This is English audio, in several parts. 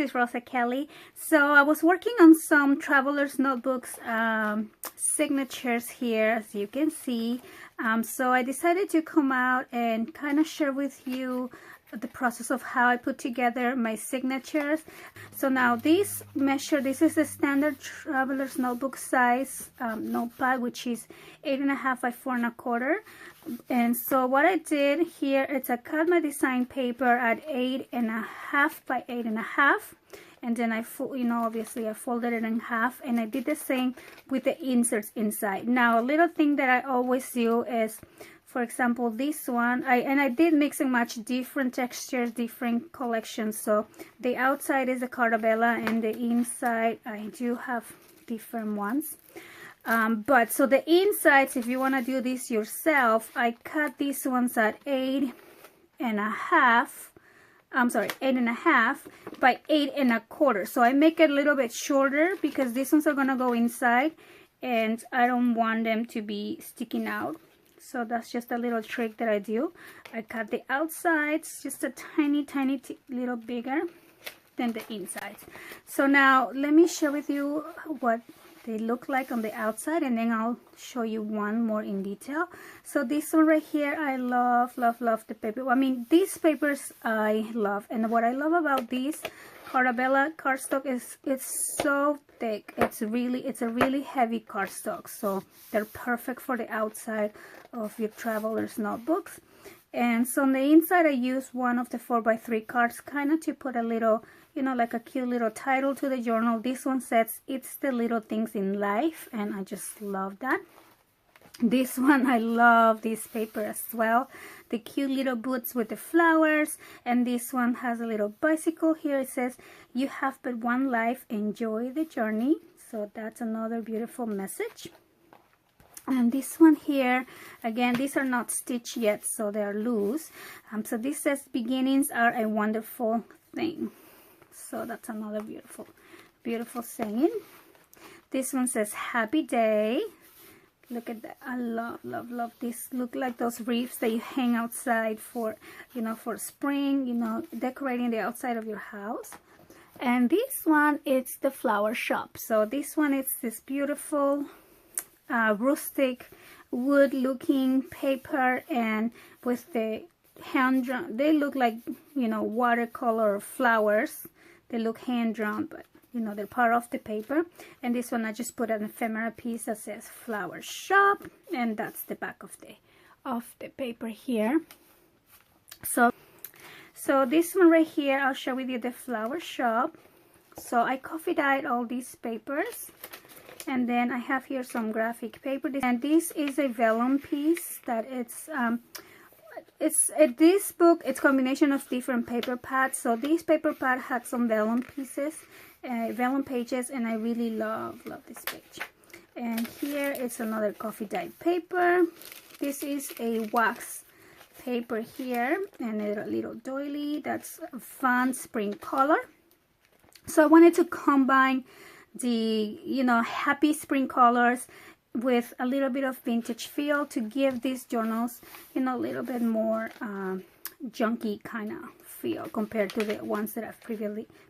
is Rosa Kelly. So I was working on some Traveler's Notebooks signatures here, as you can see. So I decided to come out and kind of share with you the process of how I put together my signatures. So now this is a standard Traveler's Notebook size notepad, which is 8.5 by 4.25. And so what I did here is I cut my design paper at 8.5 by 8.5, and then obviously I folded it in half, and I did the same with the inserts inside. Now a little thing that I always do is, for example, this one, I did mix and match different textures, different collections. So the outside is a Cartabella, and the inside I do have different ones. But so the insides, if you want to do this yourself, I cut these ones at 8.5 by 8.25. So I make it a little bit shorter because these ones are going to go inside and I don't want them to be sticking out. So that's just a little trick that I do. I cut the outsides just a tiny little bigger than the insides. So now let me share with you what they look like on the outside, and then I'll show you one more in detail. So this one right here, I love the paper. I mean, these papers I love, and what I love about these Cartabella cardstock is it's so thick. It's a really heavy cardstock, so they're perfect for the outside of your Traveler's Notebooks. And so on the inside, I use one of the 4x3 cards, kind of to put a little, like a cute little title to the journal. This one says, "It's the little things in life," and I just love that. This one, I love this paper as well. The cute little boots with the flowers. And this one has a little bicycle here. It says, "You have but one life, enjoy the journey." So that's another beautiful message. And this one here, again, these are not stitched yet, so they're loose. So this says, "Beginnings are a wonderful thing." So that's another beautiful saying. This one says, "Happy day." Look at that. I love this. Look like those wreaths that you hang outside for, for spring, decorating the outside of your house. And this one, it's the flower shop. So this one is this beautiful rustic wood looking paper, and with the hand drawn, they look like watercolor flowers. They look hand drawn, but they're part of the paper. And this one, I just put an ephemera piece that says flower shop, and that's the back of the paper here. So this one right here, I'll share with you the flower shop. So I coffee dyed all these papers. And then I have here some graphic paper, and this is a vellum piece that this book, it's combination of different paper pads. So this paper pad had some vellum pieces, vellum pages, and I really love this page. And here it's another coffee dyed paper. This is a wax paper here, and a little doily. That's a fun spring color. So I wanted to combine the happy spring colors with a little bit of vintage feel to give these journals a little bit more junky kind of feel compared to the ones that I've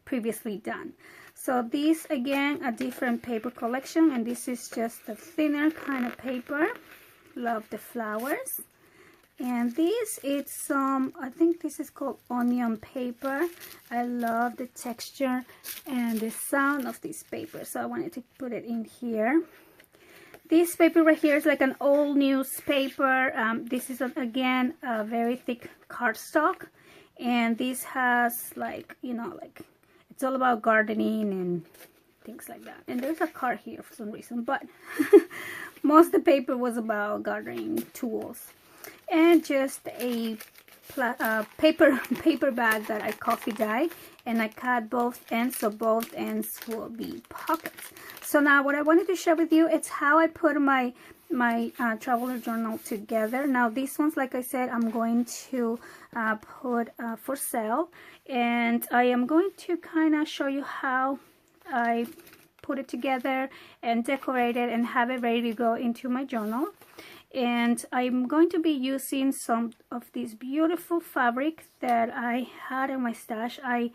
previously done. So this, again, a different paper collection, and this is just a thinner kind of paper. Love the flowers. And this is some, I think this is called onion paper. I love the texture and the sound of this paper, so I wanted to put it in here. This paper right here is like an old newspaper. This is, again, a very thick cardstock. And this has it's all about gardening and things like that. And there's a card here for some reason, but most of the paper was about gardening tools. And just a paper bag that I coffee dyed, and I cut both ends, so both ends will be pockets. So now what I wanted to share with you is how I put my traveler journal together. Now these ones, like I said, I'm going to put for sale, and I am going to kind of show you how I put it together and decorate it and have it ready to go into my journal. And I'm going to be using some of this beautiful fabric that I had in my stash. I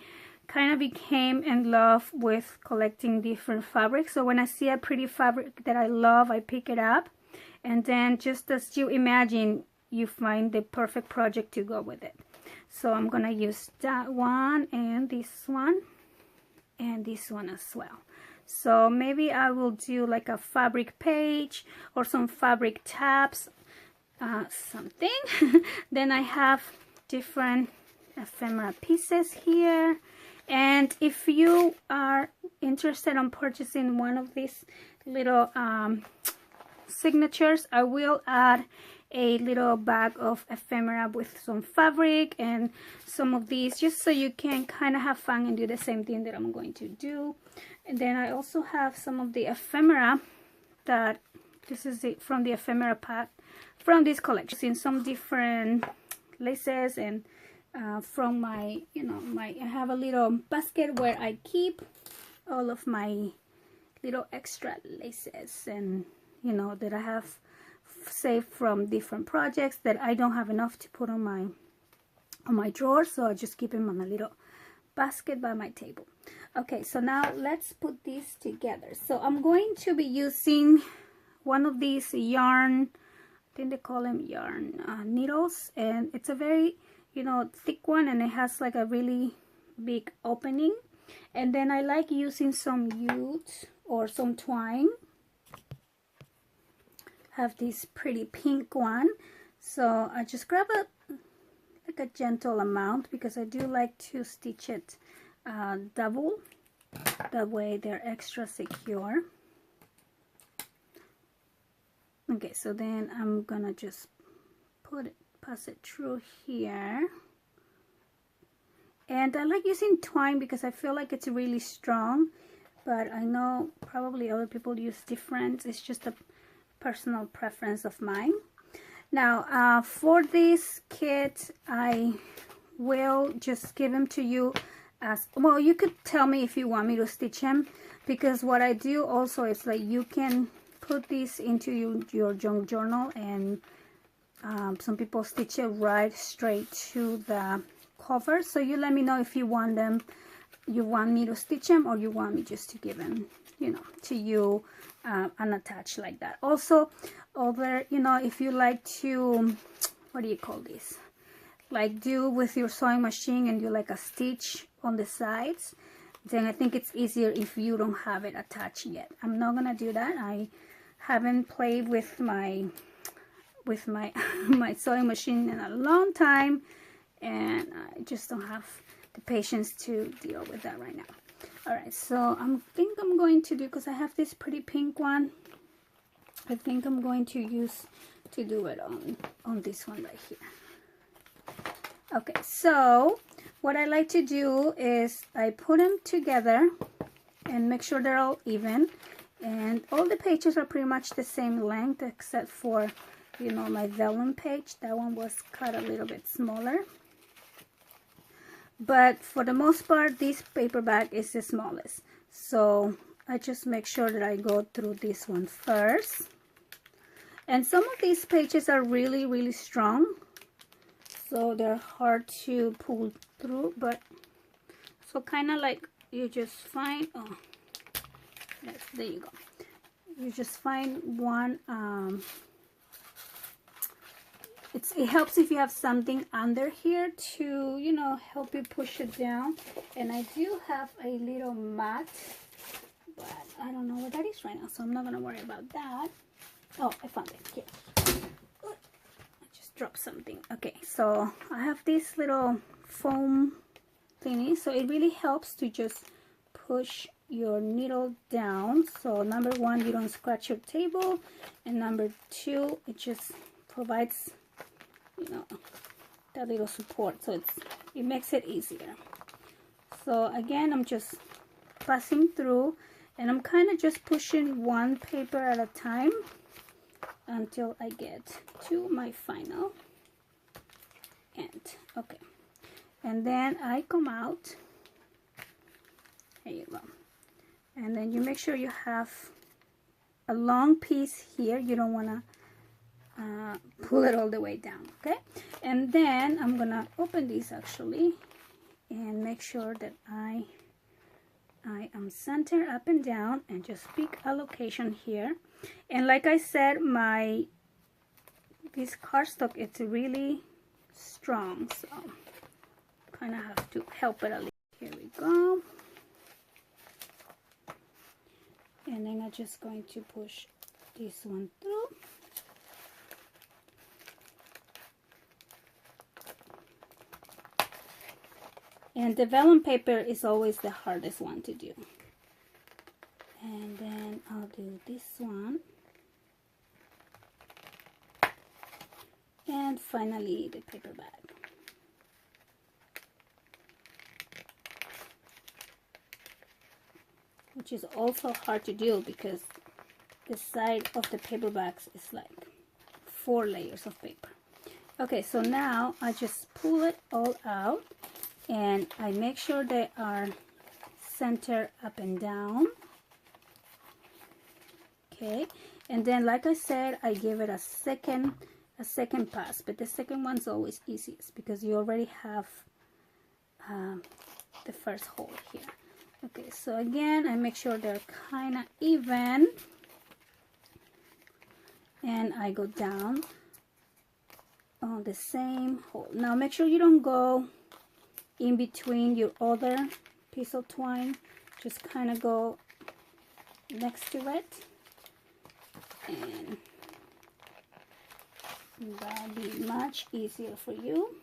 kind of became in love with collecting different fabrics. So when I see a pretty fabric that I love, I pick it up, and then just as you imagine, you find the perfect project to go with it. So I'm gonna use that one and this one and this one as well. So maybe I will do like a fabric page or some fabric tabs, something. Then I have different ephemera pieces here. And if you are interested in purchasing one of these little signatures, I will add a little bag of ephemera with some fabric and some of these, just so you can kind of have fun and do the same thing that I'm going to do. And then I also have some of the ephemera that, this is it from the ephemera pack from this collection, in some different laces, and from my, you know, I have a little basket where I keep all of my little extra laces, and you know, that I have saved from different projects that I don't have enough to put on my drawer, so I just keep them on a little basket by my table. Okay, so now let's put these together. So I'm going to be using one of these yarn, I think they call them yarn needles, and it's a very, you know, thick one, and it has like a really big opening. And then I like using some jute or some twine. Have this pretty pink one, so I just grab like a gentle amount, because I do like to stitch it double, that way they're extra secure. Okay, so then I'm gonna just pass it through here. And I like using twine because I feel like it's really strong, but I know probably other people use different. It's just a personal preference of mine. Now for this kit, I will just give them to you as well. You could tell me if you want me to stitch them, because what I do also is like you can put this into your junk journal, and some people stitch it right straight to the cover. So you let me know if you want them, you want me to stitch them, or you want me just to give them, you know, to you unattached like that. Also, you know, if you like to, what do you call this, like do with your sewing machine and do like a stitch on the sides, then I think it's easier if you don't have it attached yet. I'm not gonna do that. I haven't played with my my sewing machine in a long time, and I just don't have the patience to deal with that right now. Alright, so I think I'm going to do, because I have this pretty pink one, I think I'm going to do it on this one right here. Okay, so what I like to do is I put them together and make sure they're all even, and all the pages are pretty much the same length, except for, you know, my vellum page. That one was cut a little bit smaller. But for the most part, this paper bag is the smallest. So I just make sure that I go through this one first. And some of these pages are really, really strong, so they're hard to pull through. But so kind of like you just find, oh, yes, there you go. You just find one. It helps if you have something under here to, you know, help you push it down. And I do have a little mat, but I don't know what that is right now, so I'm not gonna worry about that. Oh, I found it here. I just dropped something. Okay, so I have this little foam thingy, so it really helps to just push your needle down. So number one, you don't scratch your table, and number two, it just provides, you know, that little support, so it makes it easier. So again, I'm just passing through, and I'm kind of just pushing one paper at a time until I get to my final end. Okay, and then I come out. There you go. And then you make sure you have a long piece here. You don't want to pull it all the way down. Okay, and then I'm gonna open these actually, and make sure that I am center up and down, and just pick a location here. And like I said, this cardstock, it's really strong, so kind of have to help it a little. Here we go. And then I'm just going to push this one through. And the vellum paper is always the hardest one to do. And then I'll do this one. And finally the paper bag. Which is also hard to do because the side of the paper bags is like 4 layers of paper. Okay, so now I just pull it all out, and I make sure they are center up and down. Okay, and then like I said, I give it a second pass, but the second one's always easiest because you already have the first hole here. Okay, so again, I make sure they're kind of even, and I go down on the same hole. Now make sure you don't go in between your other piece of twine, just kind of go next to it, and that'll be much easier for you.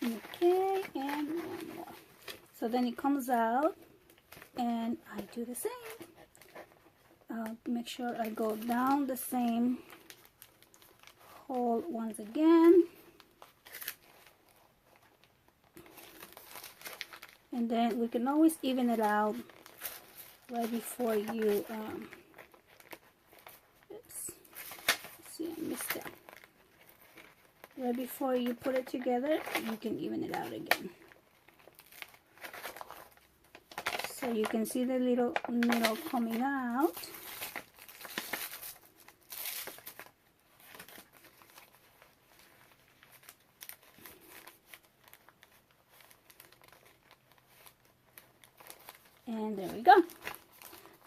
Okay, and one more. So then it comes out, and I do the same. Make sure I go down the same hole once again, and then we can always even it out right before you oops, see, I missed that. Right before you put it together, you can even it out again. So you can see the little needle coming out. And there we go.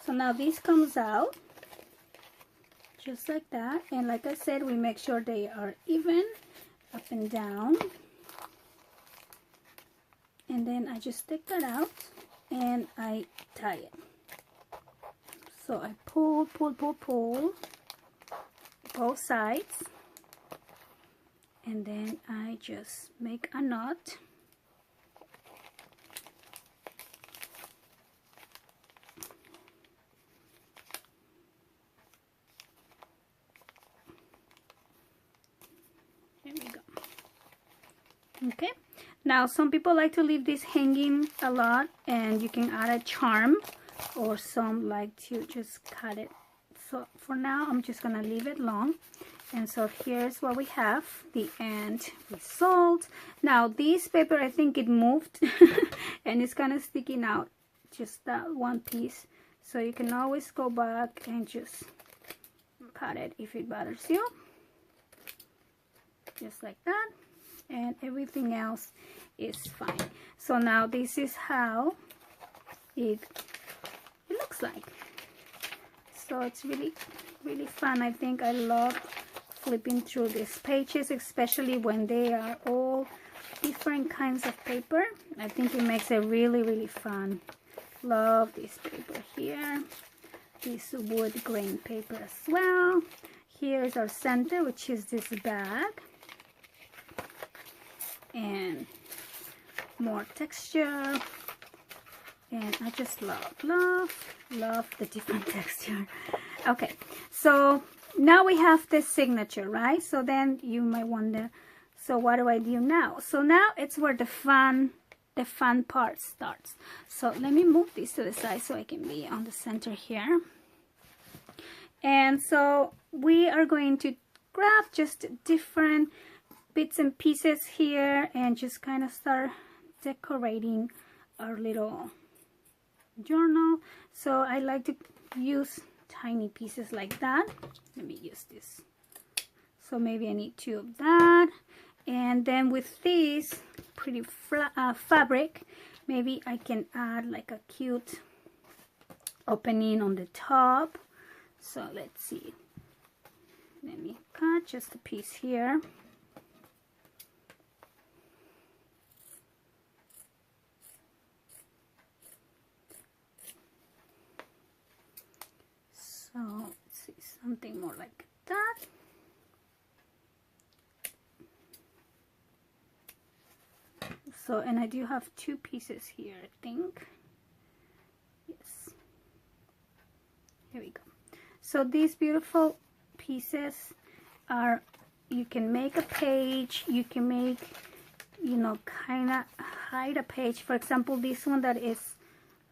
So now this comes out just like that, and like I said, we make sure they are even up and down, and then I just take that out and I tie it. So I pull both sides, and then I just make a knot. Okay, now some people like to leave this hanging a lot, and you can add a charm, or some like to just cut it. So for now I'm just gonna leave it long. And so here's what we have, the end result. Now this paper, I think it moved and it's kind of sticking out, just that one piece. So you can always go back and just cut it if it bothers you, just like that. And everything else is fine. So now this is how it looks like. So it's really fun. I think I love flipping through these pages, especially when they are all different kinds of paper. I think it makes it really fun. Love this paper here, this wood grain paper as well. Here's our center, which is this bag, and more texture, and I just love the different texture. Okay, so now we have the signature, right? So then you might wonder, so what do I do now? So now it's where the fun part starts. So let me move this to the side so I can be on the center here. And so we are going to grab just different bits and pieces here and just kind of start decorating our little journal. So I like to use tiny pieces like that. Let me use this so maybe I need 2 of that. And then with this pretty fabric, maybe I can add like a cute opening on the top. So let's see, let me cut just a piece here. So let's see, something more like that. So, and I do have 2 pieces here, I think. Yes. Here we go. So these beautiful pieces are, you can make a page, you can make, you know, kind of hide a page. For example, this one that is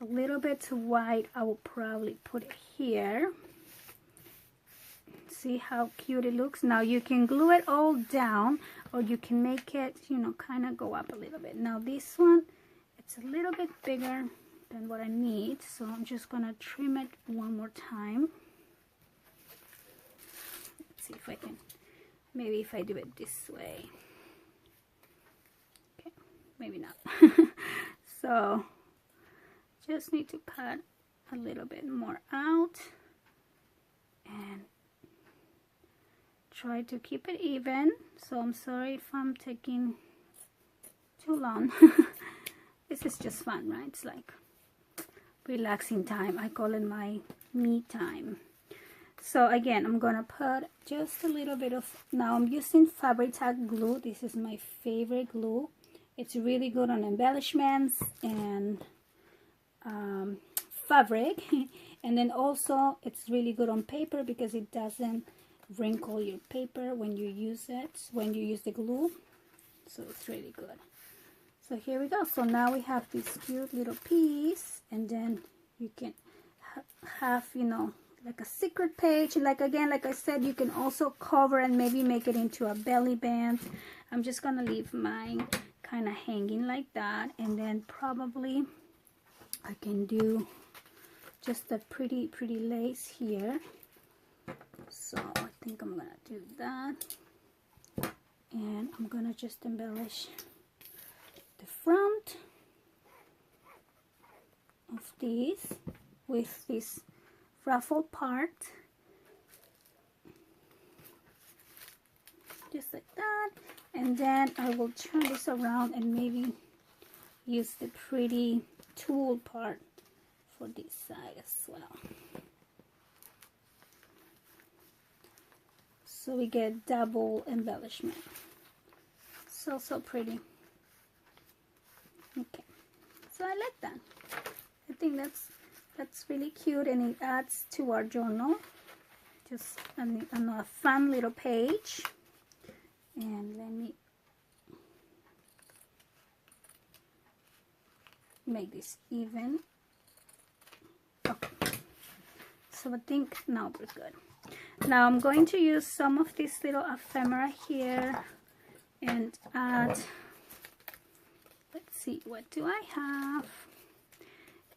a little bit too wide, I will probably put it here. See how cute it looks? Now you can glue it all down, or you can make it, you know, kind of go up a little bit. Now this one, it's a little bit bigger than what I need, so I'm just gonna trim it one more time. Let's see if I can, maybe if I do it this way. Okay, maybe not. So just need to cut a little bit more out and try to keep it even. So I'm sorry if I'm taking too long. This is just fun, right? It's like relaxing time. I call it my me time. So again, I'm gonna put just a little bit of, now I'm using Fabri-Tac glue. This is my favorite glue. It's really good on embellishments and fabric. And then also it's really good on paper because it doesn't wrinkle your paper when you use it, when you use the glue. So it's really good. So here we go. So now we have this cute little piece, and then you can have, you know, like a secret page. Like again, like I said, you can also cover and maybe make it into a belly band. I'm just gonna leave mine kind of hanging like that, and then probably I can do just a pretty lace here. So I think I'm gonna do that, and I'm gonna just embellish the front of this with this ruffle part, just like that. And then I will turn this around and maybe use the pretty tulle part for this side as well. So we get double embellishment. So pretty. Okay, so I like that. I think that's really cute, and it adds to our journal. Just a fun little page. And let me make this even. Okay. So I think now we're good. Now I'm going to use some of this little ephemera here and add, let's see, what do I have?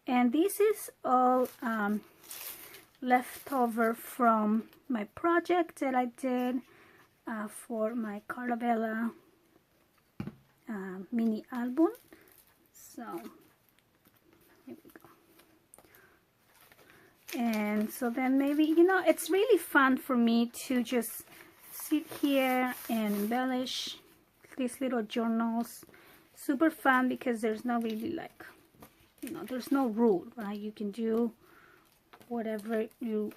And this is all leftover from my project that I did for my Carla Bella mini album. So here we go. And so then maybe, you know, it's really fun for me to just sit here and embellish these little journals. Super fun because there's no really like, you know, there's no rule, right? You can do whatever you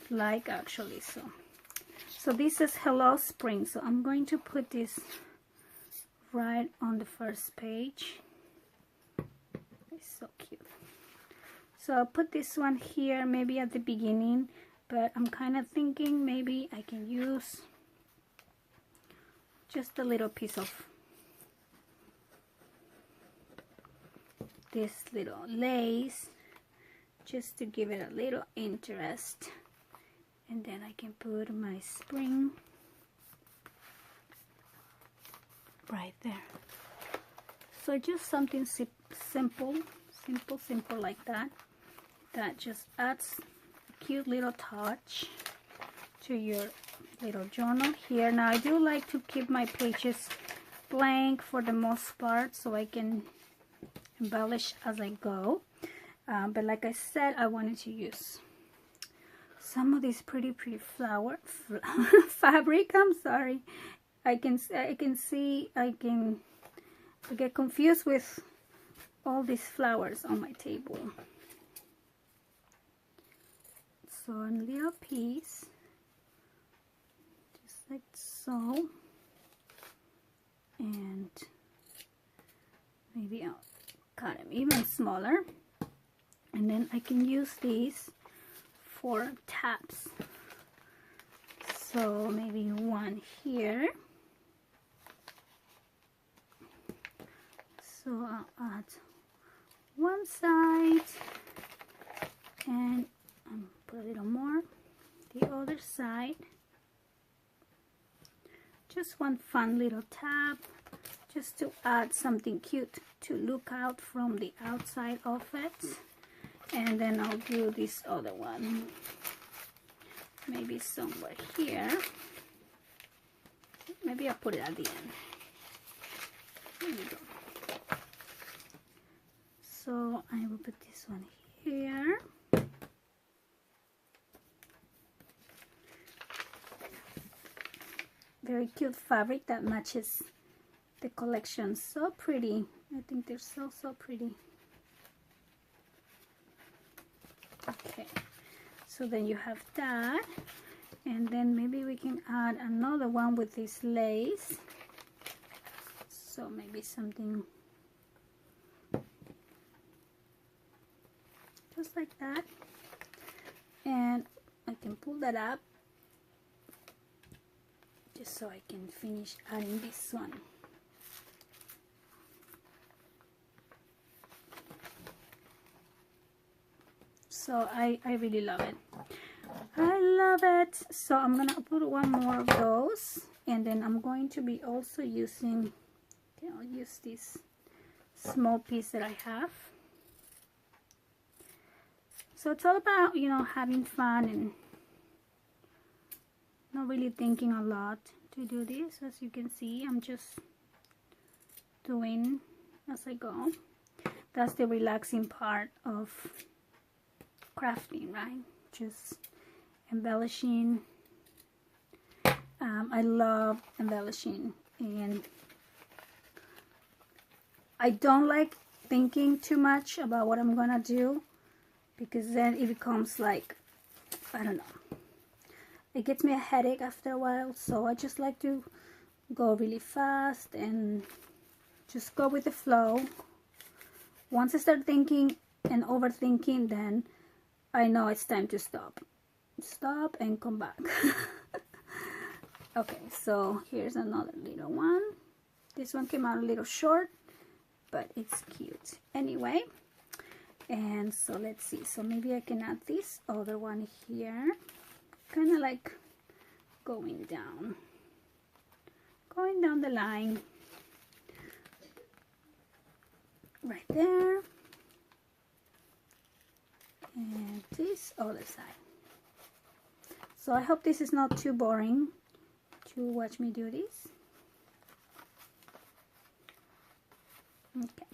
like actually. So this is Hello Spring. So I'm going to put this right on the first page. It's so cute. So I'll put this one here maybe at the beginning, but I'm kind of thinking maybe I can use just a little piece of this little lace just to give it a little interest, and then I can put my spring right there. So just something simple like that just adds a cute little touch to your little journal here. Now I do like to keep my pages blank for the most part so I can embellish as I go, but like I said, I wanted to use some of this pretty flower fabric. I'm sorry, I can see I get confused with all these flowers on my table. So a little piece, just like so, and maybe I'll cut them even smaller, and then I can use these for tabs. So maybe one here. So I'll add one side and put a little more the other side. Just one fun little tab, just to add something cute to look out from the outside of it. And then I'll do this other one, maybe somewhere here. Maybe I'll put it at the end. There we go. So I will put this one here. Very cute fabric that matches the collection. So pretty. I think they're so pretty. Okay, so then you have that, and then maybe we can add another one with this lace. So maybe something just like that, and I can pull that up just so I can finish adding this one. So I really love it. I love it. So I'm gonna put one more of those, and then I'm going to be also using, okay, I'll use this small piece that I have. So it's all about, you know, having fun and not really thinking a lot to do this. As you can see, I'm just doing as I go. That's the relaxing part of crafting, right? Just embellishing. I love embellishing, and I don't like thinking too much about what I'm gonna do, because then it becomes like, I don't know, it gets me a headache after a while. So I just like to go really fast and just go with the flow. Once I start thinking and overthinking, then I know it's time to stop and come back. Okay, so here's another little one. This one came out a little short, but it's cute anyway. And so let's see, so maybe I can add this other one here, kind of like going down the line right there. And this other side. So I hope this is not too boring to watch me do this. Okay.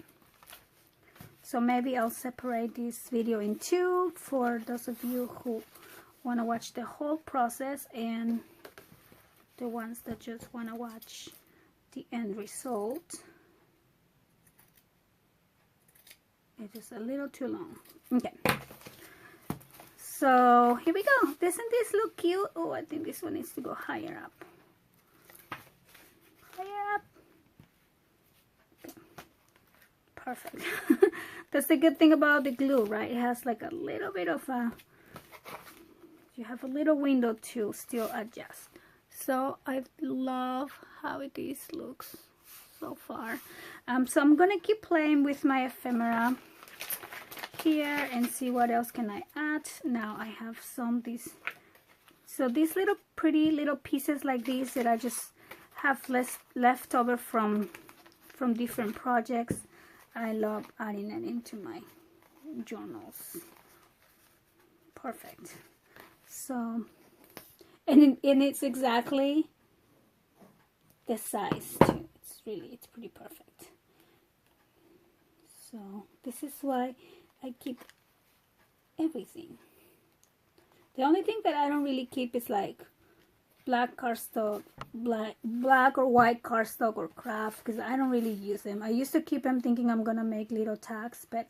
So maybe I'll separate this video in two for those of you who want to watch the whole process, and the ones that just want to watch the end result. It is a little too long. Okay. So here we go. Doesn't this look cute? Oh, I think this one needs to go higher up. Higher up. Okay. Perfect. That's the good thing about the glue, right? It has like a little bit of a, you have a little window to still adjust. So I love how this looks so far. So I'm gonna keep playing with my ephemera here and see what else can I add. Now I have these little pretty little pieces like these that I just have left over from different projects. I love adding it into my journals. Perfect. So, and it's exactly the size too. It's pretty perfect. So this is why I keep everything. The only thing that I don't really keep is like black cardstock, black or white cardstock or craft, because I don't really use them. I used to keep them thinking I'm gonna make little tags, but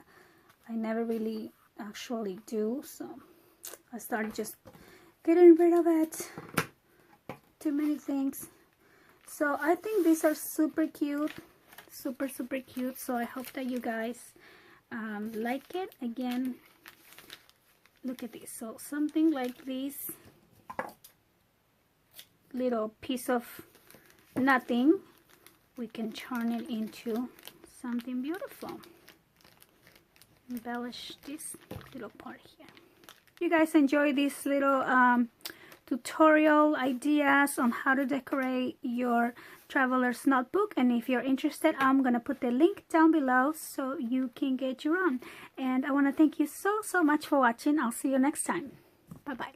I never really actually do. So I started just getting rid of it. Too many things. So I think these are super cute, super cute. So I hope that you guys like it. Again, look at this. So something like this little piece of nothing, we can turn it into something beautiful. Embellish this little part here. You guys enjoy this little tutorial ideas on how to decorate your traveler's notebook, and if you're interested, I'm gonna put the link down below so you can get your own. And I want to thank you so much for watching. I'll see you next time. Bye bye.